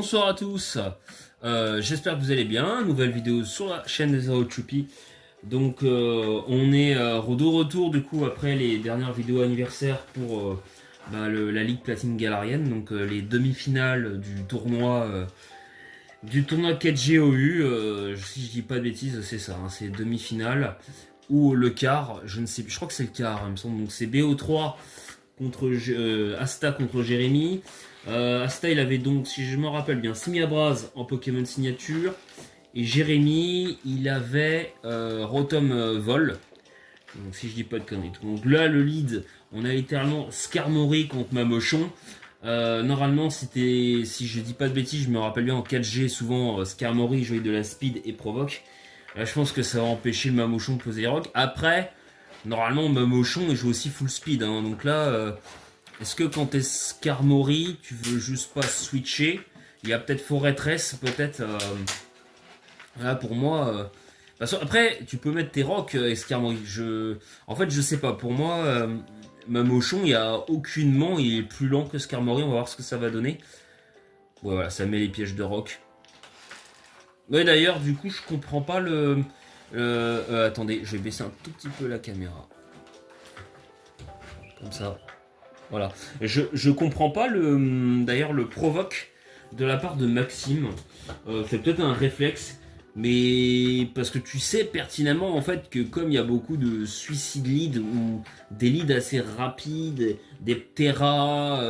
Bonsoir à tous, j'espère que vous allez bien, nouvelle vidéo sur la chaîne des Zero Choupi. Donc on est de retour du coup après les dernières vidéos anniversaires pour la Ligue Platine Galarienne, donc les demi-finales du tournoi 4GOU, si je dis pas de bêtises c'est ça, hein, c'est demi-finale ou le quart, je ne sais plus, je crois que c'est le quart il me semble, donc c'est BO3 contre Asta contre Jérémy. Asta il avait donc, si je me rappelle bien, Simiabraz en Pokémon signature. Et Jérémy, il avait Rotom Vol. Donc si je dis pas de conneries. Donc là le lead, on a littéralement Skarmory contre Mamochon. Normalement c'était, si je dis pas de bêtises, je me rappelle bien en 4G, souvent Skarmory jouait de la speed et provoque. Là je pense que ça va empêcher le Mamochon de poser les rocks. Après, normalement Mamochon il joue aussi full speed. Hein, donc là, est-ce que quand t'es Skarmory, tu veux juste pas switcher? Il y a peut-être Forêtress, peut-être. Là pour moi. Après, tu peux mettre tes rocks Skarmory. En fait, je sais pas. Pour moi, Mamochon, il y a aucunement. Il est plus lent que Skarmory. On va voir ce que ça va donner. Ouais, voilà, ça met les pièges de rock. Ouais, d'ailleurs, du coup, je comprends pas le. Attendez, je vais baisser un tout petit peu la caméra. Comme ça. Voilà. Je comprends pas d'ailleurs le provoque de la part de Maxime. C'est peut-être un réflexe, mais parce que tu sais pertinemment en fait que comme il y a beaucoup de suicide leads ou des leads assez rapides, des Terra,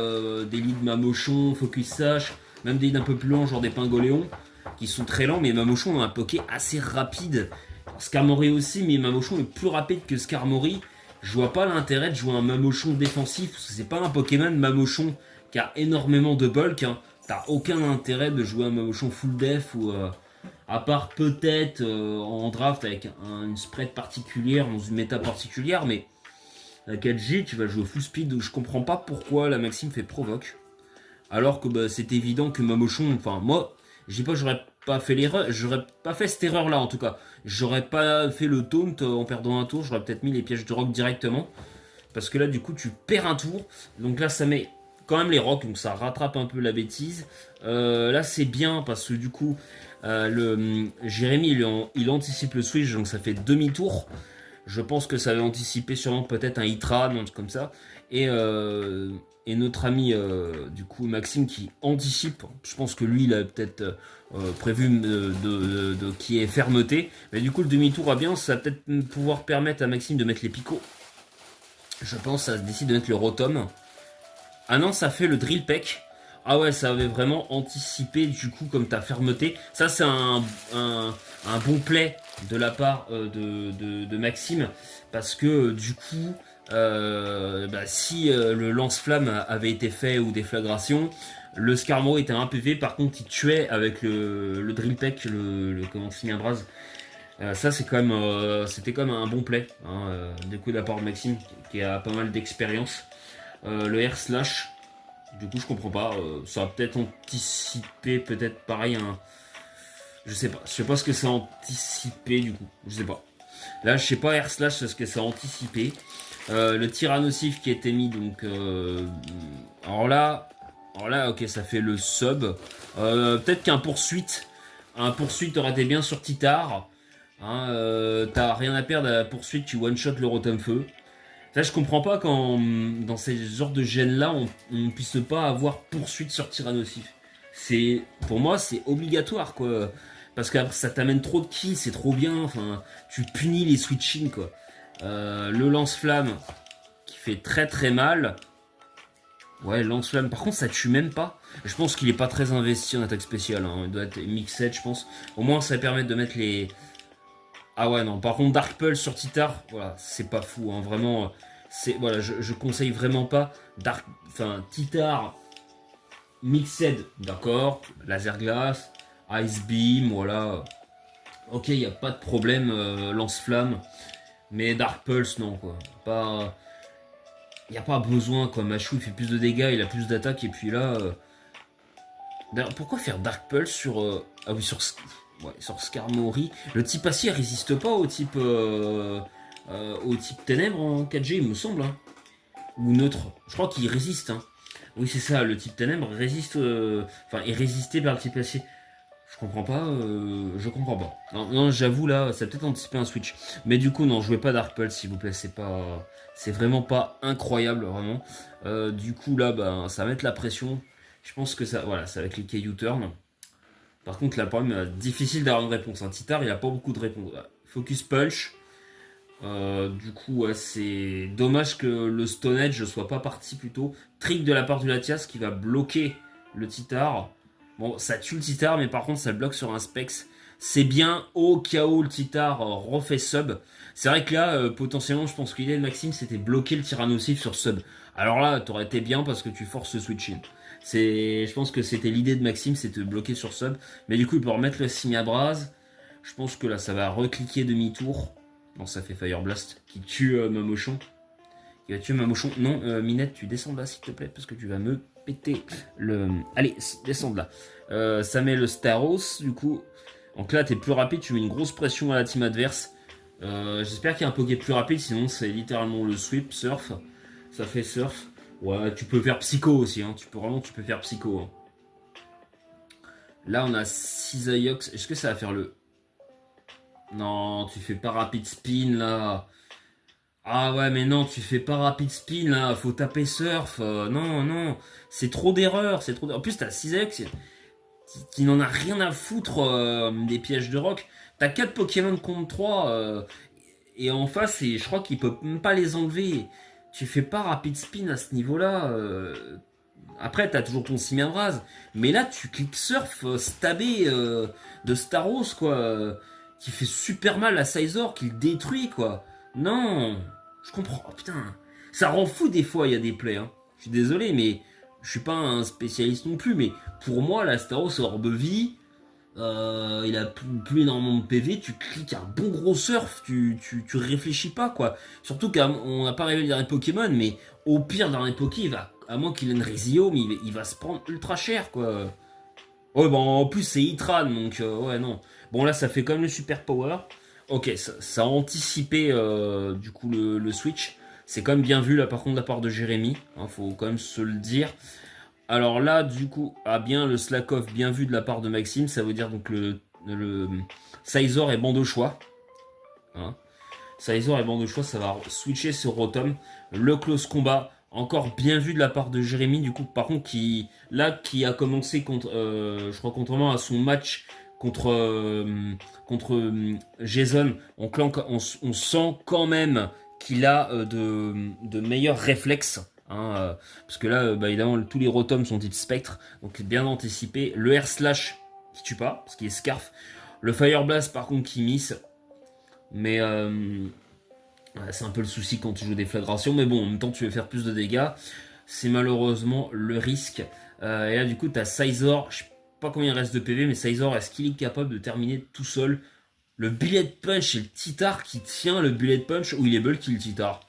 des leads Mamochon, Focus Sash, même des leads un peu plus lents, genre des Pingoléons, qui sont très lents, mais Mamochon a un Poké assez rapide. Skarmory aussi, mais Mamochon est plus rapide que Skarmory. Je vois pas l'intérêt de jouer un Mamochon défensif, parce que c'est pas un Pokémon Mamochon qui a énormément de bulk. Hein. T'as aucun intérêt de jouer un Mamochon full def, ou à part peut-être en draft avec une spread particulière, dans une méta particulière, mais à 4G tu vas jouer full speed, donc je comprends pas pourquoi la Maxime fait provoque. Alors que c'est évident que Mamochon, enfin moi, je dis pas que j'aurais pas fait l'erreur, j'aurais pas fait cette erreur là en tout cas. J'aurais pas fait le taunt en perdant un tour, j'aurais peut-être mis les pièges de rock directement. Parce que là du coup tu perds un tour, donc là ça met quand même les rocks, donc ça rattrape un peu la bêtise. Là c'est bien parce que du coup Jérémy il anticipe le switch, donc ça fait demi-tour. Je pense que ça avait anticipé sûrement peut-être un Hydra, un truc comme ça. Et notre ami du coup Maxime qui anticipe, je pense que lui il a peut-être prévu qui est fermeté, mais du coup le demi-tour va bien, ça va peut-être pouvoir permettre à Maxime de mettre les picots. Je pense ça décide de mettre le Rotom. Ah non, ça fait le Drill Peck. Ah ouais, ça avait vraiment anticipé du coup comme ta fermeté. Ça c'est un bon play de la part de Maxime, parce que du coup si le lance-flamme avait été fait ou déflagration, le Skarmory était un PV, par contre il tuait avec le Drill Peck, comment Simiabraz. Ça c'est quand même c'était quand même un bon play hein, du coup de la part de Maxime qui a pas mal d'expérience. Le R slash, du coup je comprends pas, ça a peut-être anticipé peut-être pareil je sais pas ce que ça a anticipé du coup, je sais pas. Là je sais pas R slash ce que ça a anticipé. Le Tyrannosif qui a été mis donc alors là ok ça fait le sub. Peut-être qu'un poursuite aurait été bien sur Titar. Hein, t'as rien à perdre à la poursuite, tu one shot le Rotom Feu. Ça je comprends pas quand dans ces genres de gènes là on puisse pas avoir poursuite sur Tyrannosif. Pour moi c'est obligatoire quoi. Parce que ça t'amène trop de kills, c'est trop bien, enfin tu punis les switching quoi. Le lance-flamme qui fait très très mal. Ouais, lance-flamme, par contre ça tue même pas. Je pense qu'il est pas très investi en attaque spéciale, hein. Il doit être mixed je pense. Au moins ça permet de mettre les... Ah ouais non, par contre Dark Pulse sur Titar, voilà, c'est pas fou, hein. Vraiment, voilà, je conseille vraiment pas. Titar mixed, d'accord, laser glace, ice beam, voilà. Ok, il n'y a pas de problème, lance-flamme. Mais Dark Pulse, non, quoi. Il n'y a pas besoin, quoi. Machou, il fait plus de dégâts, il a plus d'attaque, et puis là... pourquoi faire Dark Pulse sur... Ah oui, sur Skarmory. Le type acier résiste pas au type ténèbres en 4G, il me semble. Hein. Ou neutre. Je crois qu'il résiste. Hein. Oui, c'est ça, le type ténèbres résiste, enfin, est résisté par le type acier. Je comprends pas. Non, non, j'avoue là, ça a peut-être anticipé un switch. Mais du coup, non, jouez pas Dark Pulse s'il vous plaît, c'est vraiment pas incroyable, vraiment. Du coup, là, bah, ça va mettre la pression. Je pense que ça, voilà, ça va cliquer U-turn. Par contre, là, le problème, difficile d'avoir une réponse. Un Titar, il a pas beaucoup de réponses. Focus Punch. Du coup, ouais, c'est dommage que le Stone Edge ne soit pas parti plus tôt. Trick de la part du Latias qui va bloquer le Titar. Bon, ça tue le Titar, mais par contre, ça le bloque sur un Specs. C'est bien au cas où le Titar refait sub. C'est vrai que là, potentiellement, je pense que l'idée de Maxime, c'était bloquer le Tyrannosif sur sub. Alors là, t'aurais été bien parce que tu forces ce switch in. Je pense que c'était l'idée de Maxime, c'était de bloquer sur sub. Mais du coup, il peut remettre le Simiabraz. Je pense que là, ça va recliquer demi-tour. Non, ça fait Fire Blast qui tue Mamochon. Il va tuer Mamochon. Non, Minette, tu descends là, s'il te plaît, parce que tu vas me péter le... Allez, descends là. Ça met le Staros, du coup. Donc là, t'es plus rapide, tu mets une grosse pression à la team adverse. J'espère qu'il y a un Poké plus rapide, sinon c'est littéralement le sweep, surf. Ça fait surf. Ouais, tu peux faire psycho aussi, hein. Tu peux faire psycho. Hein. Là, on a Cisaiox. Est-ce que ça va faire le... Non, tu fais pas rapid spin là. Ah ouais, mais non, tu fais pas rapid spin là. Faut taper surf. Non, non. C'est trop d'erreurs. C'est trop. En plus, t'as Cisaiox qui n'en a rien à foutre des pièges de rock. T'as 4 Pokémon contre 3. Et en face, je crois qu'il peut même pas les enlever. Tu fais pas rapid spin à ce niveau-là. Après, t'as toujours ton Simiabraz. Mais là, tu cliques surf, stabé de Staros, quoi. Qui fait super mal à Sizor, qui le détruit, quoi. Non, je comprends. Oh, putain, ça rend fou des fois, il y a des plays. Hein. Je suis désolé, mais je suis pas un spécialiste non plus. Mais pour moi, la Staros Orbe Vie, il a plus énormément de PV, tu cliques un bon gros surf, tu réfléchis pas, quoi. Surtout qu'on n'a pas révélé le dernier Pokémon, mais au pire, dans les Poké, il va, à moins qu'il ait une Rezio, mais il va se prendre ultra cher, quoi. Ouais, bon, en plus, c'est Itran, donc ouais, non. Bon, là, ça fait quand même le super power. Ok, ça a anticipé du coup le switch. C'est quand même bien vu là par contre de la part de Jérémy, hein, faut quand même se le dire. Alors là du coup, ah bien le slack off bien vu de la part de Maxime, ça veut dire donc le Sizor et banc choix. Hein. Sizor et banc choix, ça va switcher sur Rotom. Le close combat, encore bien vu de la part de Jérémy du coup par contre qui a commencé contre je crois contrairement à son match contre Jason, on sent quand même qu'il a de meilleurs réflexes. Hein, parce que là, bah, évidemment, tous les rotoms sont type spectre, donc bien anticipé. Le air slash qui tue pas, parce qu'il est scarf. Le fire blast par contre qui miss. Mais c'est un peu le souci quand tu joues des flagrations. Mais bon, en même temps, tu veux faire plus de dégâts. C'est malheureusement le risque. Et là, du coup, tu as Sizor. Je sais pas combien il reste de PV, mais Sizor, est-ce qu'il est capable de terminer tout seul le bullet punch et le Titar qui tient le bullet punch ou il est bulky le Titar?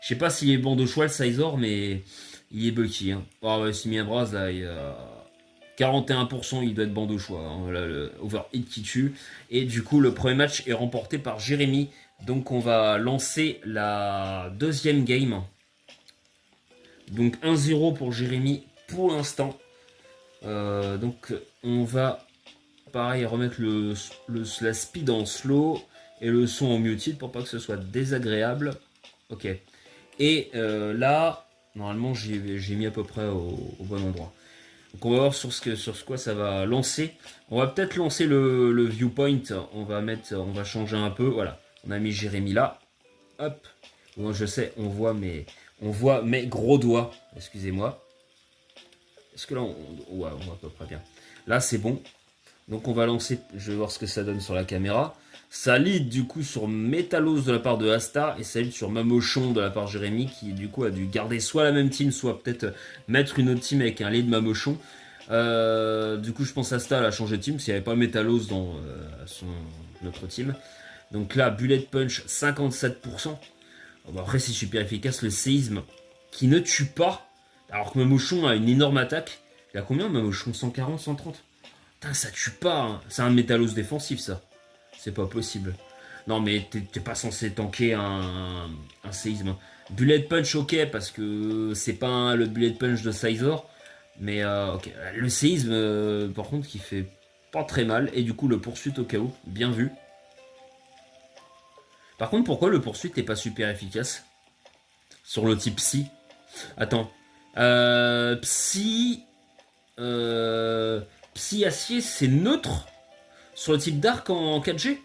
Je sais pas s'il est banc de choix le Sizor, mais il est bulky. Hein. Oh ouais, Simiabraz, là, il a 41%, il doit être banc de choix. Hein. Là, le overhit qui tue. Et du coup, le premier match est remporté par Jérémy. Donc, on va lancer la deuxième game. Donc, 1-0 pour Jérémy pour l'instant. Donc, on va, pareil, remettre la speed en slow et le son en muted pour pas que ce soit désagréable. Ok. Et là, normalement, j'ai mis à peu près au bon endroit. Donc, on va voir sur ce quoi ça va lancer. On va peut-être lancer le viewpoint. On va changer un peu. Voilà. On a mis Jérémy là. Hop. Bon, je sais, on voit mes gros doigts. Excusez-moi. Est-ce que là, ouais, on voit à peu près bien. Là, c'est bon. Donc, on va lancer. Je vais voir ce que ça donne sur la caméra. Ça lead du coup sur Métalos de la part de Asta et ça lead sur Mamochon de la part de Jérémy qui du coup a dû garder soit la même team, soit peut-être mettre une autre team avec un lead Mamochon. Du coup, je pense Asta elle a changé de team s'il n'y avait pas Métalos dans notre team. Donc là, Bullet Punch 57%. Bon, après, c'est super efficace. Le séisme qui ne tue pas. Alors que Mamochon a une énorme attaque. Il a combien Mamochon? 140, 130? Putain, ça tue pas. Hein. C'est un Métalos défensif, ça. C'est pas possible. Non, mais t'es pas censé tanker un séisme. Bullet Punch, ok, parce que c'est pas le Bullet Punch de Sizor. Mais ok, le séisme, par contre, qui fait pas très mal. Et du coup, le poursuite au cas où, bien vu. Par contre, pourquoi le poursuite n'est pas super efficace sur le type Psy? Attends. Psy. Psy acier, c'est neutre sur le type Dark en 4G.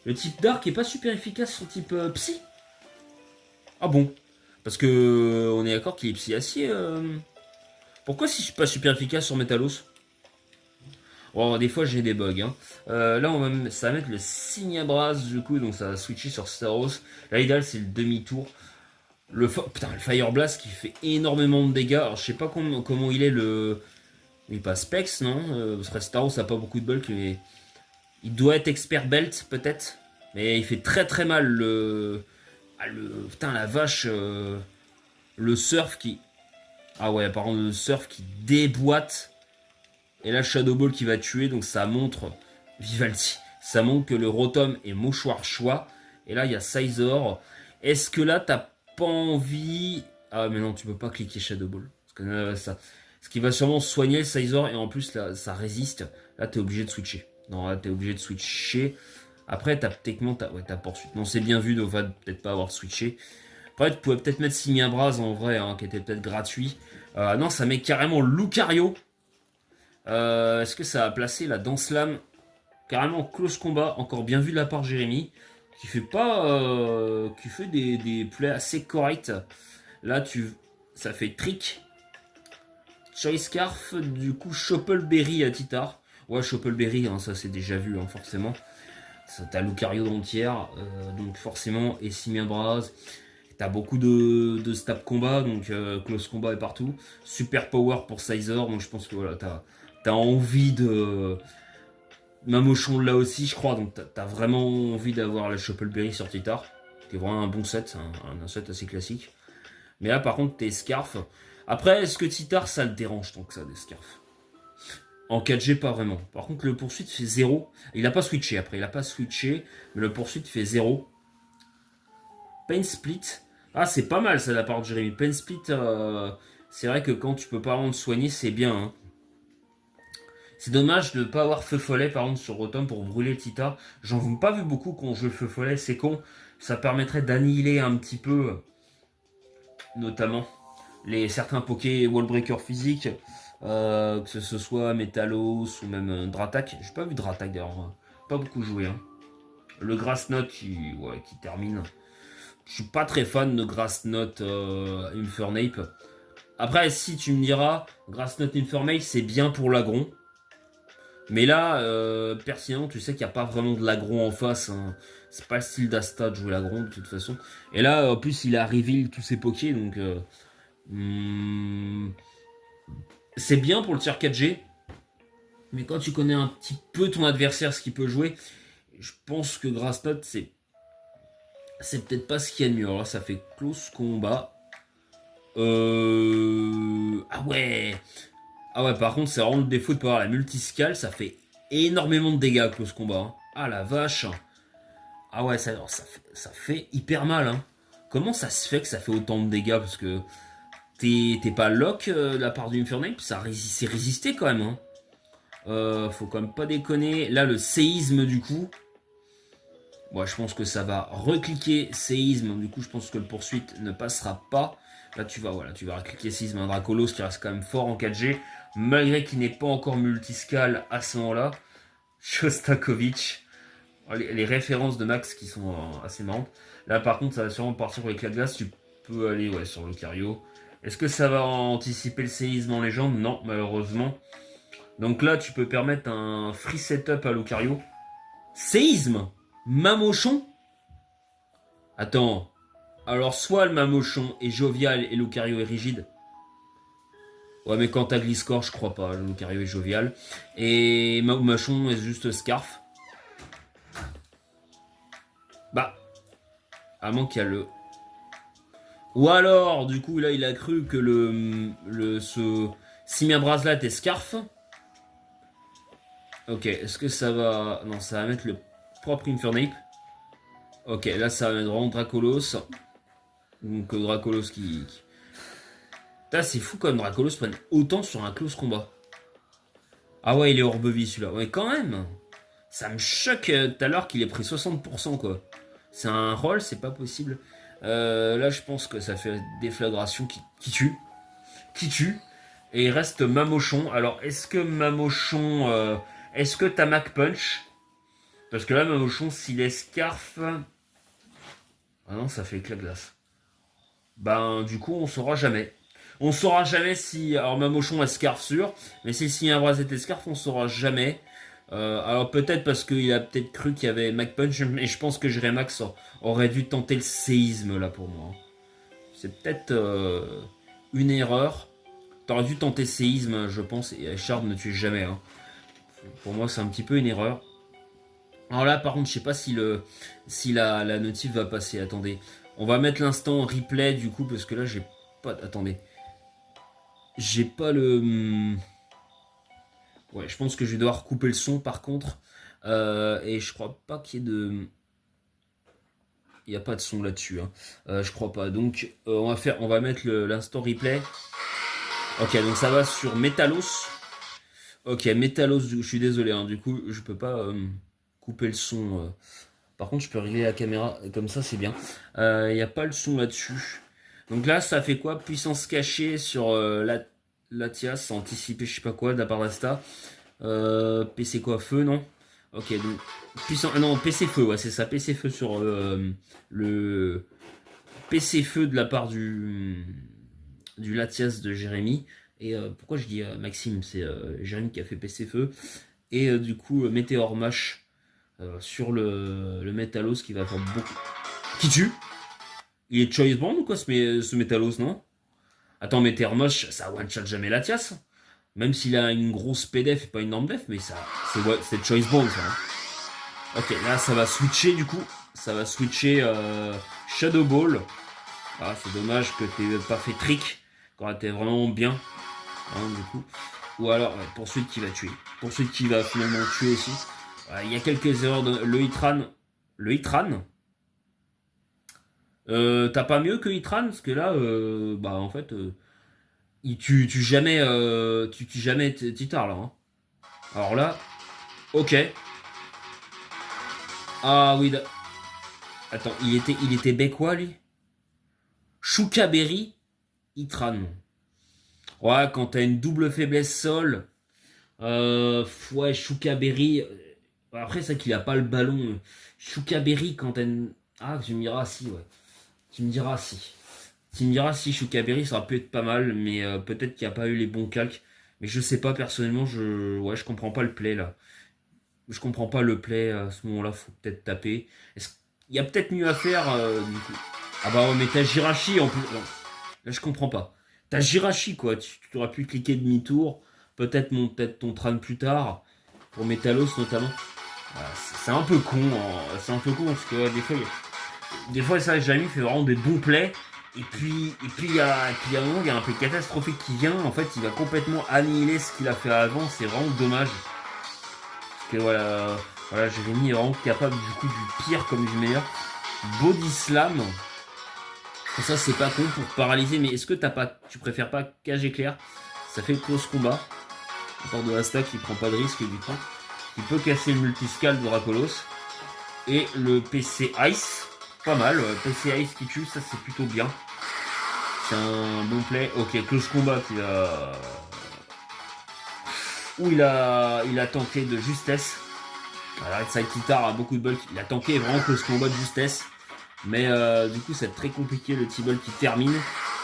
Le type Dark est pas super efficace sur le type Psy. Ah bon? Parce que on est d'accord qu'il est Psy acier. Pourquoi si je suis pas super efficace sur Metalos? Bon, des fois j'ai des bugs. Hein. Là, ça va mettre le Signabras du coup, donc ça va switcher sur Staros. Là, l'idéal c'est le demi-tour. Putain, le Fire Blast qui fait énormément de dégâts. Alors, je sais pas comment il est le. Il passe Specs, non parce que Staros a pas beaucoup de bulk, mais il doit être Expert Belt peut-être. Mais il fait très très mal le. Ah, putain, la vache. Le surf qui. Ah ouais, par contre, le surf qui déboîte. Et là, Shadow Ball qui va tuer, donc ça montre, Vivaldi, ça montre que le Rotom est mouchoir choix. Et là, il y a Sizor. Est-ce que là, t'as pas envie... Ah, mais non, tu peux pas cliquer Shadow Ball. Parce que ça... Ce qui va sûrement soigner le Sizor, et en plus, là, ça résiste. Là, t'es obligé de switcher. Non, là, t'es obligé de switcher. Après, techniquement, t'as poursuite. Non, c'est bien vu, donc va peut-être pas avoir switché. Après, tu pouvais peut-être mettre Simiabras en vrai, hein, qui était peut-être gratuit. Non, ça met carrément Lucario. Est-ce que ça va placer la Danse Lame carrément close combat, encore bien vu de la part de Jérémy, qui fait pas, qui fait des plays assez corrects. Là, ça fait trick. Choice Scarf, du coup Choppleberry à Titar. Ouais, Choppleberry, hein, ça c'est déjà vu, hein, forcément. T'as Lucario d'entière, donc forcément, et Simien Braz. T'as beaucoup de stab combat, donc close combat est partout. Super power pour Sizor, donc je pense que voilà, t'as envie de. Mamochon là aussi, je crois, donc t'as vraiment envie d'avoir la Choppleberry sur Titar, qui est vraiment un bon set, un set assez classique. Mais là, par contre, t'es Scarf. Après, est-ce que Titar, ça le dérange tant que ça, des Scarf? En 4G, pas vraiment. Par contre, le poursuite fait 0. Il a pas switché après, il a pas switché, mais le poursuite fait 0. Pain Split. Ah, c'est pas mal ça de la part de Jérémy. Pain Split, c'est vrai que quand tu peux pas vraiment te soigner, c'est bien. Hein. C'est dommage de ne pas avoir Feu Follet par exemple sur Rotom pour brûler le Tita. J'en ai pas vu beaucoup quand on joue le Feu Follet, c'est con. Ça permettrait d'annihiler un petit peu, notamment, certains Poké Wallbreaker physiques, que ce soit Metalos ou même Dratak. J'ai pas vu Dratak d'ailleurs, pas beaucoup joué. Hein. Le Grass Knot qui termine. Je suis pas très fan de Grass Knot Infernape. Après, si tu me diras, Grass Knot Infernape c'est bien pour l'agron. Mais là, pertinemment, tu sais qu'il n'y a pas vraiment de l'agro en face. Hein. C'est pas le style d'Asta de jouer l'agro de toute façon. Et là, en plus, il a reveal tous ses pokés. Donc, c'est bien pour le tier 4G. Mais quand tu connais un petit peu ton adversaire, ce qu'il peut jouer, je pense que Grassnot, c'est peut-être pas ce qu'il y a de mieux. Alors là, ça fait close combat. Ah ouais. Ah ouais, par contre, c'est vraiment le défaut de pas avoir la multiscale. Ça fait énormément de dégâts, close combat. Hein. Ah la vache. Ah ouais, ça fait hyper mal. Hein. Comment ça se fait que ça fait autant de dégâts? Parce que t'es pas lock de la part du Infernape. C'est résisté quand même. Hein. Faut quand même pas déconner. Là, le séisme, du coup. Bon, je pense que ça va recliquer séisme. Du coup, je pense que le poursuite ne passera pas. Là, tu vas recliquer séisme. Un Dracolos qui reste quand même fort en 4G. Malgré qu'il n'est pas encore multiscale à ce moment-là. Shostakovich. Les références de Max qui sont assez marrantes. Là, par contre, ça va sûrement partir pour l'éclat de glace. Tu peux aller sur Lucario. Est-ce que ça va anticiper le séisme en légende? Non, malheureusement. Donc là, tu peux permettre un free setup à Lucario. Séisme Mamochon? Attends. Alors, soit le Mamochon est jovial et Lucario est rigide. Ouais, mais quand t'as Gliscor, je crois pas. Le Lucario est jovial. Et Mamochon est juste Scarf. Bah. À moins qu'il y a le... Ou alors, du coup, là, il a cru que ce Simien Braslat est Scarf. Ok, est-ce que ça va... Non, ça va mettre le propre Infernape. Ok, là ça va être vraiment Dracolos. Donc Dracolos Putain, c'est fou comme Dracolos prenne autant sur un close combat. Ah ouais, il est Orbevis celui-là. Ouais, quand même. Ça me choque tout à l'heure qu'il ait pris 60% quoi. C'est un roll, c'est pas possible. Là, je pense que ça fait déflagration qui tue. Qui tue. Et il reste Mamochon. Alors, est-ce que Mamochon... est-ce que t'as Mac Punch? Parce que là, Mamochon, s'il est Scarf... Ah non, ça fait éclat de glace. Ben, du coup, on saura jamais. On saura jamais si... Alors, Mamochon a Scarf sûr. Mais si un Brasette et Scarf, on saura jamais. Alors, peut-être parce qu'il a peut-être cru qu'il y avait Mac Punch. Mais je pense que Jremax aurait dû tenter le séisme, là, pour moi. C'est peut-être une erreur. T'aurais dû tenter séisme, je pense. Et Shard ne tue jamais, hein. Pour moi, c'est un petit peu une erreur. Alors là, par contre, je sais pas si la notif va passer. Attendez. On va mettre l'instant replay, du coup, parce que là, j'ai pas... Attendez. J'ai pas le... Ouais, je pense que je vais devoir couper le son, par contre. Et je crois pas qu'il y ait de... Il n'y a pas de son là-dessus, hein. Je crois pas. Donc, on va mettre l'instant replay. Ok, donc ça va sur Metalos. Ok, Metalos, je suis désolé, hein, du coup, je peux pas couper le son. Par contre, je peux régler la caméra, comme ça, c'est bien. Il n'y a pas le son là-dessus. Donc là, ça fait quoi? Puissance cachée sur Latias, anticipé, je sais pas quoi, de la part d'Asta. PC quoi? Feu, non? Ok, donc, non, PC feu, ouais, c'est ça, PC feu sur le PC feu de la part du Latias de Jérémy. Et pourquoi je dis Maxime? C'est Jérémy qui a fait PC Feu. Et du coup, Météor Mash sur le Metalos qui va faire beaucoup. Qui tue? Il est Choice Band ou quoi ce Metalos, non? Attends, Météor Mash, ça one-shot jamais Latias. Même s'il a une grosse PDF et pas une norme def, mais ça, c'est Choice Band ça. Hein. Ok, là ça va switcher du coup. Ça va switcher Shadow Ball. Ah, c'est dommage que t'aies pas fait trick. Quand t'es vraiment bien. Hein, du coup. Ou alors, ouais, poursuite qui va tuer. Poursuite qui va finalement tuer aussi. Il y a quelques erreurs de. Le Hitran. Le Hitran. T'as pas mieux que Hitran? Parce que là, bah en fait, il tue jamais. Tu tues jamais Titar là. Hein. Alors là, ok. Ah oui. Attends, il était Bekwa lui? Shukaberry Hitran. Ouais, quand t'as une double faiblesse sol. Ouais, Shukaberry. Après, c'est qu'il a pas le ballon. Shukaberry, quand elle. Ah, tu me diras si, ouais. Tu me diras si. Tu me diras si Shukaberry, ça aurait pu être pas mal, mais peut-être qu'il n'y a pas eu les bons calques. Mais je sais pas, personnellement, je comprends pas le play là. Je comprends pas le play à ce moment-là, faut peut-être taper. Il y a peut-être mieux à faire du coup. Ah bah ouais, mais t'as Jirachi en plus. Non. Là, je comprends pas. T'as Jirachi quoi, tu aurais pu cliquer demi-tour. Peut-être ton train plus tard. Pour Metalos notamment. C'est un peu con, hein. C'est un peu con parce que ouais, des fois ça Jamie fait vraiment des bons plays et puis il y a un moment il y a un peu catastrophique qui vient, en fait il va complètement annihiler ce qu'il a fait avant, c'est vraiment dommage. Parce que voilà Jérémy est vraiment capable du coup du pire comme du meilleur. Body slam. Ça c'est pas con pour paralyser, mais est-ce que tu préfères pas cage éclair? Ça fait close combat. À part de Asta qui prend pas de risque du coup. Il peut casser le multiscale de Dracolos. Et le PC Ice. Pas mal. PC Ice qui tue, ça c'est plutôt bien. C'est un bon play. Ok, close combat qui a. Où il a tanké de justesse. Alors, Side Titar a beaucoup de bulk. Il a tanké vraiment close combat de justesse. Mais du coup, c'est très compliqué le T-Ball qui termine.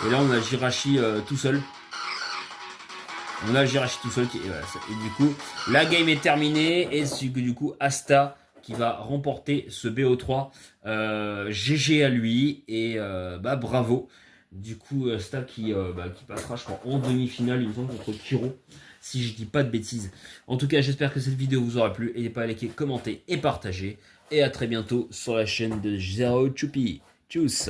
Et là, on a Jirachi tout seul. On a Jirachi tout seul. Et du coup, la game est terminée. Et c'est du coup, Asta qui va remporter ce BO3. GG à lui. Et bah bravo. Du coup, Asta qui passera, je crois, en demi-finale, il me semble, contre Kiro. Si je dis pas de bêtises. En tout cas, j'espère que cette vidéo vous aura plu. N'hésitez pas à liker, commenter et partager. Et à très bientôt sur la chaîne de Zero Choupi. Tchuss!